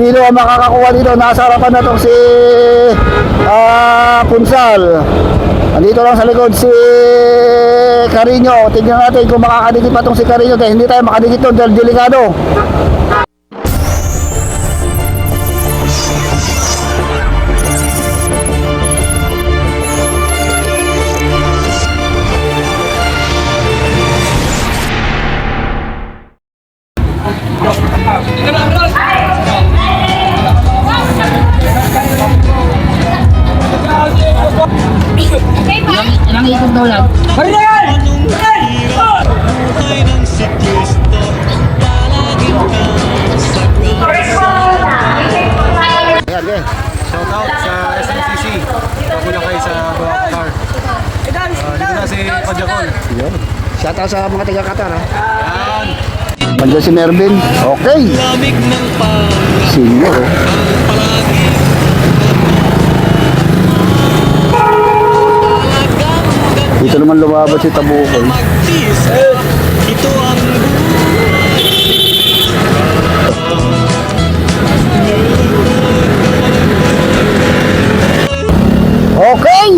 Sino ang makakakuha dito? Nasa harapan na itong si Punsal. Andito lang sa likod si Carino. Tignan natin kung makakadikit pa itong si Carino. Dahil hindi tayo makadikit doon dahil delikado. Ilang ikot daw lang. Ayan, okay. Shout out sa SMCC. Bago lang kayo sa Goa Qatar. Dito na si Pajakol. Yun. Shout out sa mga taga-Qatar, ha? Yan. Nandiyan si Mervin. Okay. Senior, oh. Dito naman lumabas si Tabukoy. Ito ang Okay!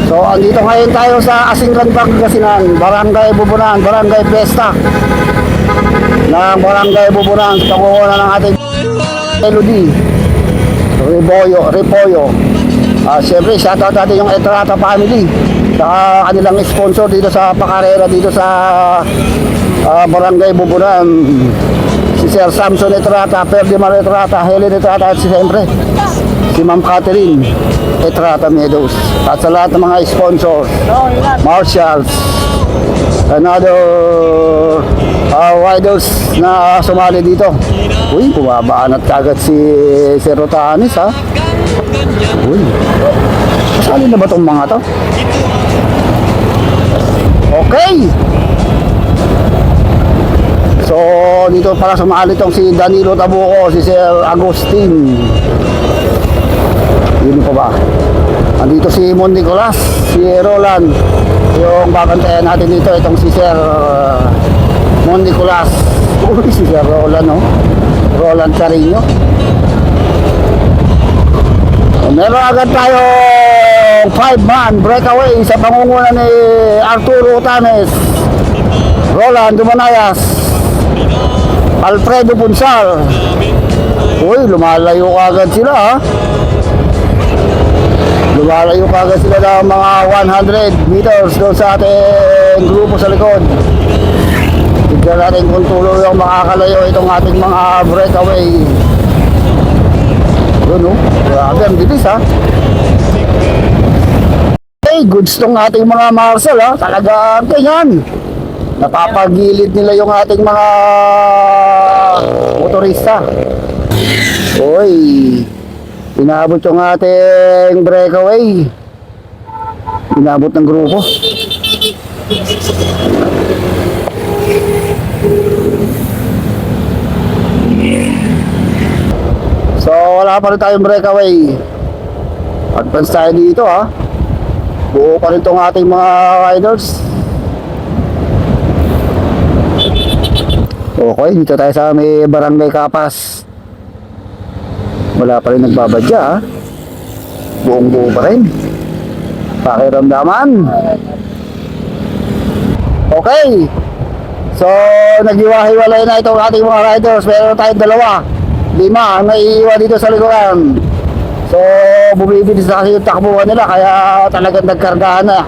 So, andito ngayon tayo sa Asinggan, Pangasinan, Barangay Bubunan, Barangay Fiesta ng Barangay Bubunan sa pangunguna ng ating Elodie Repollo. Siyempre, shoutout natin yung Etrata family sa kanilang sponsor dito sa pakarera dito sa Barangay Bubunan. Si Sir Samson Etrata, Ferdinand Etrata, Helen Etrata at siyempre si Ma'am Catherine Etrata Meadows at sa lahat ng mga sponsors, Marshalls, another riders na sumali dito. Uy, bumabaan at kagad si Rotanis, ha. Uy, kasali na ba itong mga to? Okay. So, dito para sumali itong si Danilo Tabuco, si Sir Agustin. Yun pa ba? Andito si Mon Nicolas, si Roland. Yung babantayan natin dito, itong si Sir Mon Nicolas. Uy, si Sir Roland, no? Roland Carino. Meron agad tayo 5-man breakaway sa pangunguna ni Arturo Tanes, Roland Dumanayas, Alfredo Punsal. Uy, lumalayo agad sila, ha? Lumalayo agad sila ng mga 100 meters doon sa ating grupo sa likod. Tignan natin kung tuloy yung makakalayo itong ating mga breakaway. Yun, no? Grabe, ang bilis, ha? Okay, goods tong ating mga marshal, ha? Talagang ganyan. Napapagilid nila yung ating mga motorista. Uy, inabot yung ating breakaway. Inabot ng grupo. So, wala pa rin tayong breakaway. Advance tayo dito, ha. Buo pa rin itong ating mga riders. Okay, dito tayo sa may Barangay Kapas. Wala pa rin nagbabadya, ha. Buong buo pa rin. Pakiramdaman. Okay. So, naghiwa-hiwalay na itong ating mga riders. Meron tayong 2, 5 ang naiiwan dito sa likuran. So, bumibilis na kasi yung takbuhan nila, kaya talagang nagkargahan na.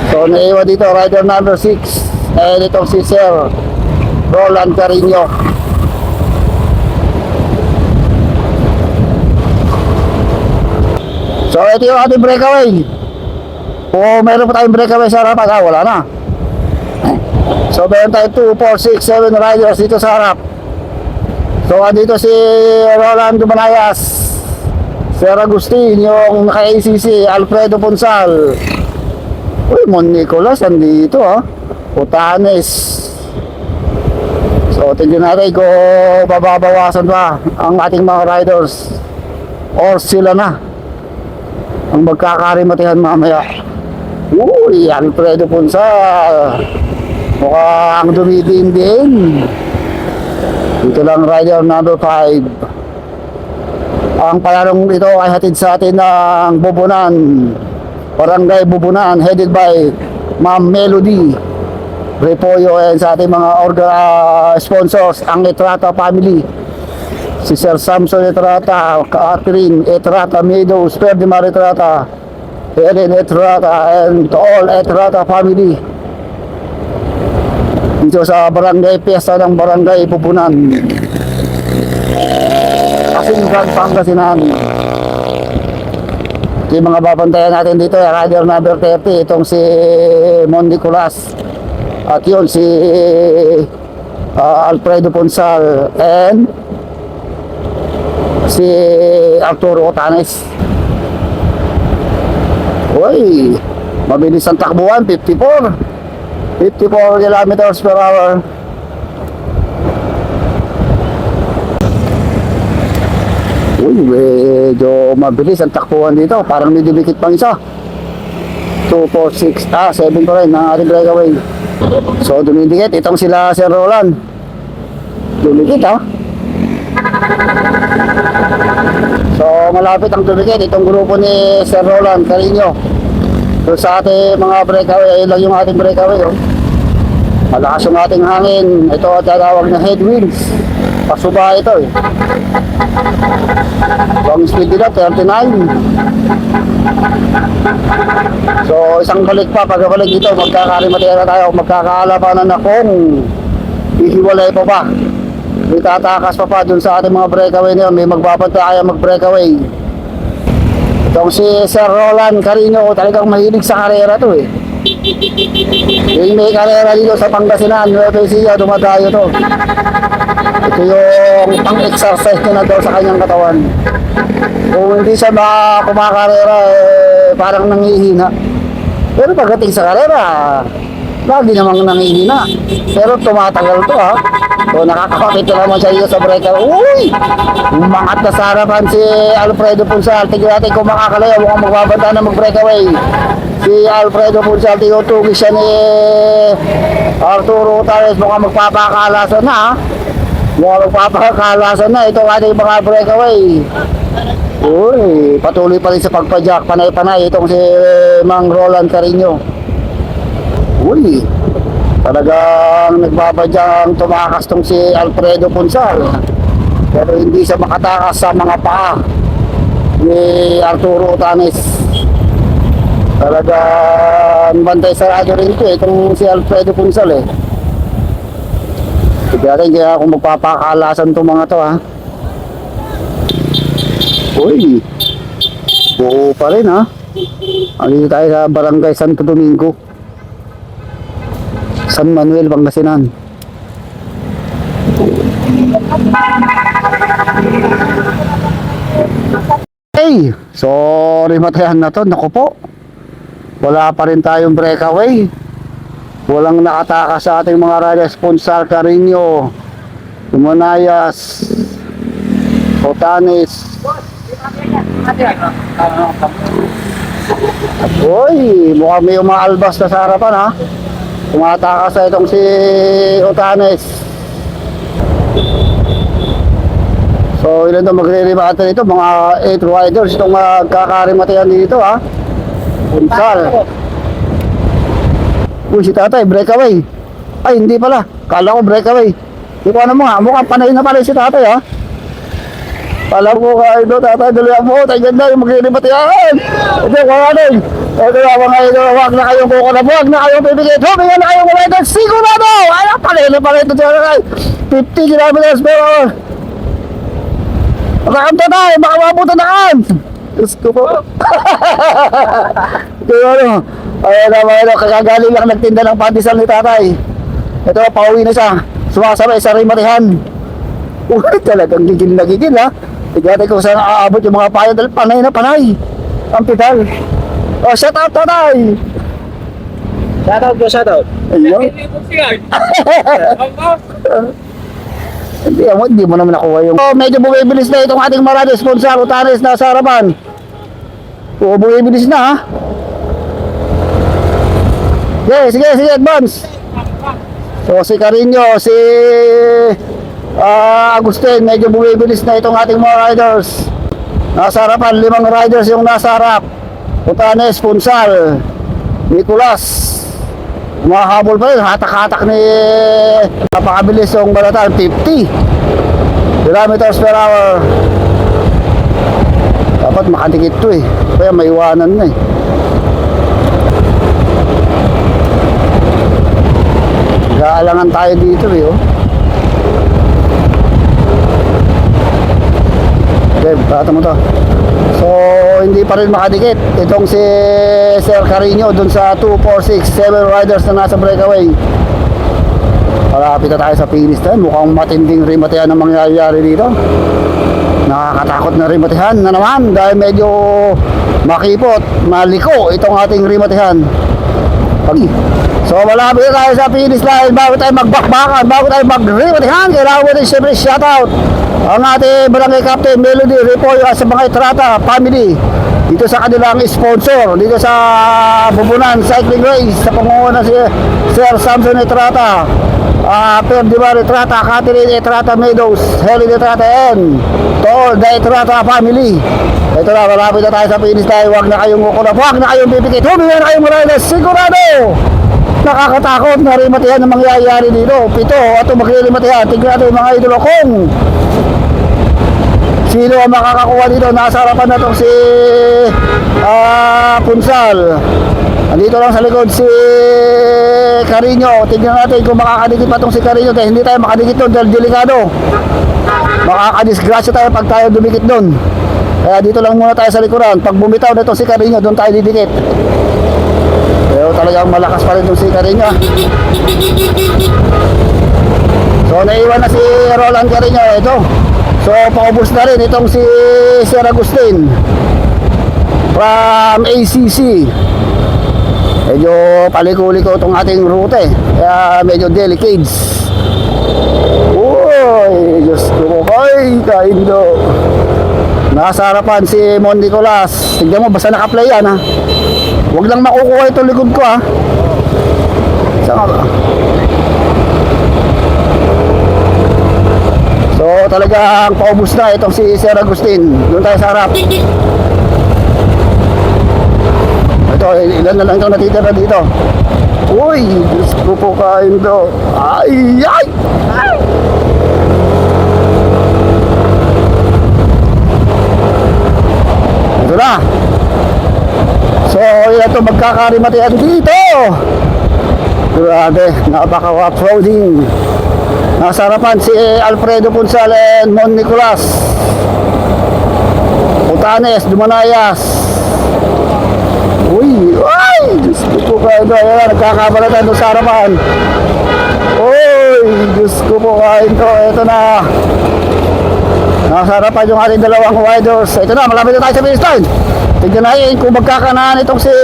So, naiiwan dito rider number 6. And itong si Sir Roland Carino. So, ito yung ating breakaway. Kung meron pa tayong breakaway sa harapan, wala na. So, meron tayong 2, 4, 6, 7 riders dito sa harap. So, andito si Roland Dumanayas, Sir Agustin, yung naka-ACC, Alfredo Punsal. Uy, Mon Nicolas, andito, ha. Utanes. So, tingnan natin kung bababawasan ba ang ating mga riders or sila na ang magkakarimatihan mamaya. Uy, Alfredo Punsal, mukhang dumidiin din. Dito lang rider number 5. Ang palarong ito ay hatid sa atin ng Bubunan, Barangay Bubunan, headed by Ma'am Melody Repollo, and sa ating mga sponsors, ang Etrata family, si Sir Samson Etrata, Catherine Etrata Meadows, Ferdinand Etrata, Helen Etrata, and to all Etrata family dito sa barangay Fiesta ng Barangay Bubunan, Kasingan, Pangasinan. Yung mga babantayan natin dito, rider number 30, itong si Mon Nicolas, at yun si Alfredo Ponsal, and si Arturo Otanes. Uy, mabilis ang takbuhan, 54 kilometers per hour. Uy, medyo mabilis ang takbuhan dito. Parang may dumikit pang isa. 2, 4, 6, 7 pa rin ang ating breakaway. So, dumidikit. Itong sila Sir Roland. Dumikit, ha? So, malapit ang dumikit. Itong grupo ni Sir Roland Carino. So, sa ating mga breakaway, ayun lang yung ating breakaway, oh. Malakas yung ating hangin. Ito ang tatawag na headwinds. Pasuba ito, eh. Long speed nila, 39. So, isang balik pa. Pagkabalik dito, magkakarimatera tayo. Magkakaalabanan na kung ihiwalay pa ba. May tatakas pa dun sa ating mga breakaway na yun. May magbabanta kaya mag-breakaway. Itong si Sir Roland Carino, talagang mahilig sa karera to, eh. Yung may karera dito sa Pangasinan, Nueva Ecija, dumadayo to. Ito yung pang-exercise niya na daw sa kanyang katawan. Kung hindi siya kumakarera, eh, parang nangihina. Pero pagdating sa karera, lagi namang nangihina. Pero tumatagal to, ha. So nakakapakit naman siya dito sa breaker. Uy! Umangat na sa harapan si Alfredo Ponsal. Tignan natin kung makakalaya. Mukhang magbabanta na mag-breakaway. Si Alfredo Ponsal, tinutugi siya ni Arturo Tares. Mukhang magpapakalasan na, ha. Mukhang magpapakalasan na. Ito ating mga breakaway. Uy, patuloy pa rin sa pagpadyak. Panay-panay itong si Mang Roland Carino. Uy, talagang nagbabadyang tumakas tong si Alfredo Ponsal. Pero hindi siya makatakas sa mga paa ni Arturo Tanes. Talagang bantay sarado rin ito, itong si Alfredo Ponsal, eh. Tignan natin kaya kung magpapakalasan itong mga to, ha. Uy, buo pa rin, ha. Andito tayo sa Barangay Santo Domingo, San Manuel, Pangasinan. Hey, sorry matayan na to. Naku po, wala pa rin tayong breakaway. Walang nakatakas sa ating mga rider. Sponsor Carino, Tumanayas, Otanes. Uy, mukhang may umaalbas na sa harapan, ha. Tumatakas sa itong si Otanes. So, ilan ito magre-remata nito? Mga 8 riders itong magkakarimatayan dito, ha. Punsal. Uy, si tatay, breakaway. Ay, hindi pala. Kala ko breakaway. Hindi ko ano mo, ha. Mukhang panay na pala si tatay, ha. Kala ko ka ito, tatay, dalawa mo. Tayo ganda yung magre-rematayan. Ito, wala din. Ito na mga ito, huwag na kayong kukunap, huwag na kayong pipigit, huwag na kayong kumaitan, sigurado! Ay, pala ito siya, 50 kilometers per hour. Makakamta tayo, baka mabuta na kan! Diyos ko po. Kaya ano, ayun na mga ito, kagagaling lang nagtinda ng pandesal ni tatay. Ito, pauwi na siya, sumasabay sa rimatihan. Uy, talagang gigil na gigil, ha. Tignan ko saan aabot yung mga payo, dahil panay na panay. Ang pedal. Oh, shout out, tatay! Shout out ko, shout out. Ayun. Hindi mo naman nakuha yung... Oh, medyo bumibilis na itong ating marami sponsor, Otanes na sa harapan. Oo, bumibilis na, ha? Sige, advance. So, si Carino, si Agustin, medyo bumibilis na itong ating mga riders. Nasa harapan, 5 riders yung nasa harap. Utanes, Punsal, Nicolas. Umahabol pa rin, hatak-hatak ni napakabilis yung balatan, 50 kilometers per hour. Dapat makadikit to eh, kaya maiwanan na eh. Gaalangan tayo dito eh, oh. Okay, bata mo to. So, hindi pa rin makadikit itong si Sir Carino dun sa 2, 4, 6, 7 riders na nasa breakaway. Malapit na tayo sa finish tayo. Mukhang matinding rimatihan ang mangyayari dito. Nakakatakot na rimatihan na naman dahil medyo makipot, maliko itong ating rimatihan. So malapit na tayo sa finish line. Bago tayo magbakbakan, bago tayo magrimatihan, kailangan mo din siyempre shoutout ang ating barangay captain Melody Repoyo sa mga Itrata family dito sa kanilang sponsor dito sa Bubunan Cycling Race sa pangunguna si Sir Samson Itrata, Perdivar Itrata, Catherine Itrata Meadows, Helen Itrata and to all the Itrata family. Ito na, malapit na tayo sa finish line. Huwag na kayong kukulap, huwag na kayong pipikit, huwag na kayong marayos, sigurado nakakatakot na rimatihan ang mangyayari dito. 7 at magrimatihan. Tignan natin mga idolo kung sino ang makakakuha dito. Nasa harapan na itong si Punsal. Andito lang sa likod si Carino. Tignan natin kung makakadikit pa itong si Carino. Dahil hindi tayo makadikit doon dahil delikado. Makakadisgrasya tayo pag tayo dumikit doon. Kaya dito lang muna tayo sa likuran. Pag bumitaw na itong si Carino, doon tayo didikit. Pero talagang malakas pa rin itong si Carino. So naiwan na si Roland Carino. Ito. So paubos na rin itong si Sir Agustin from ACC. Medyo paliko-liko itong ating route. Kaya medyo delicates. Uy, Diyos ko po. Ay, kaindo. Nasa harapan si Mon Nicolas. Tignan mo, basta naka-play yan ha. Huwag lang makukuha itong likod ko ha. Saan ba? So talagang paubos na itong si Sir Agustin. Doon tayo sa harap. Ito, ilan na lang itong natitira dito. Uy, Diyos ko po kain to. Ay, ay, ay. Ito na. So, ito magkakarimatihan dito. Grabe, napaka-off-roading. Nasa harapan si Alfredo Punsal and Mon Nicolas. Utanes, Dumanayas. Uy, ay, Diyos ko po kayo. Ayan, nagkakabalatan doon sa harapan. Uy, Diyos ko po kayo. Ito na. Nasa harapan yung ating dalawang riders. Ito na, malapit na tayo sa finish line. Tignan natin kung magkakanaan itong si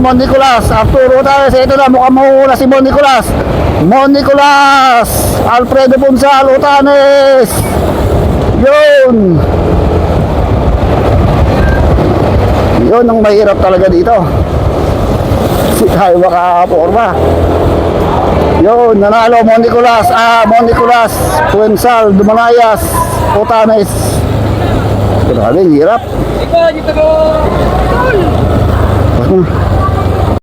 Mon Nicolas. After tayo, ito na, mukhang mahuhula si Mon Nicolas. Mon Nicolas, Alfredo Punsal, Utanes. Yun. Yun ang mahirap talaga dito. Kasi tayo makaporma. Yun, nanalo Mon Nicolas, Punsal, Dumanayas, Utanes. Grabe, hirap. Ikaw, dito ko!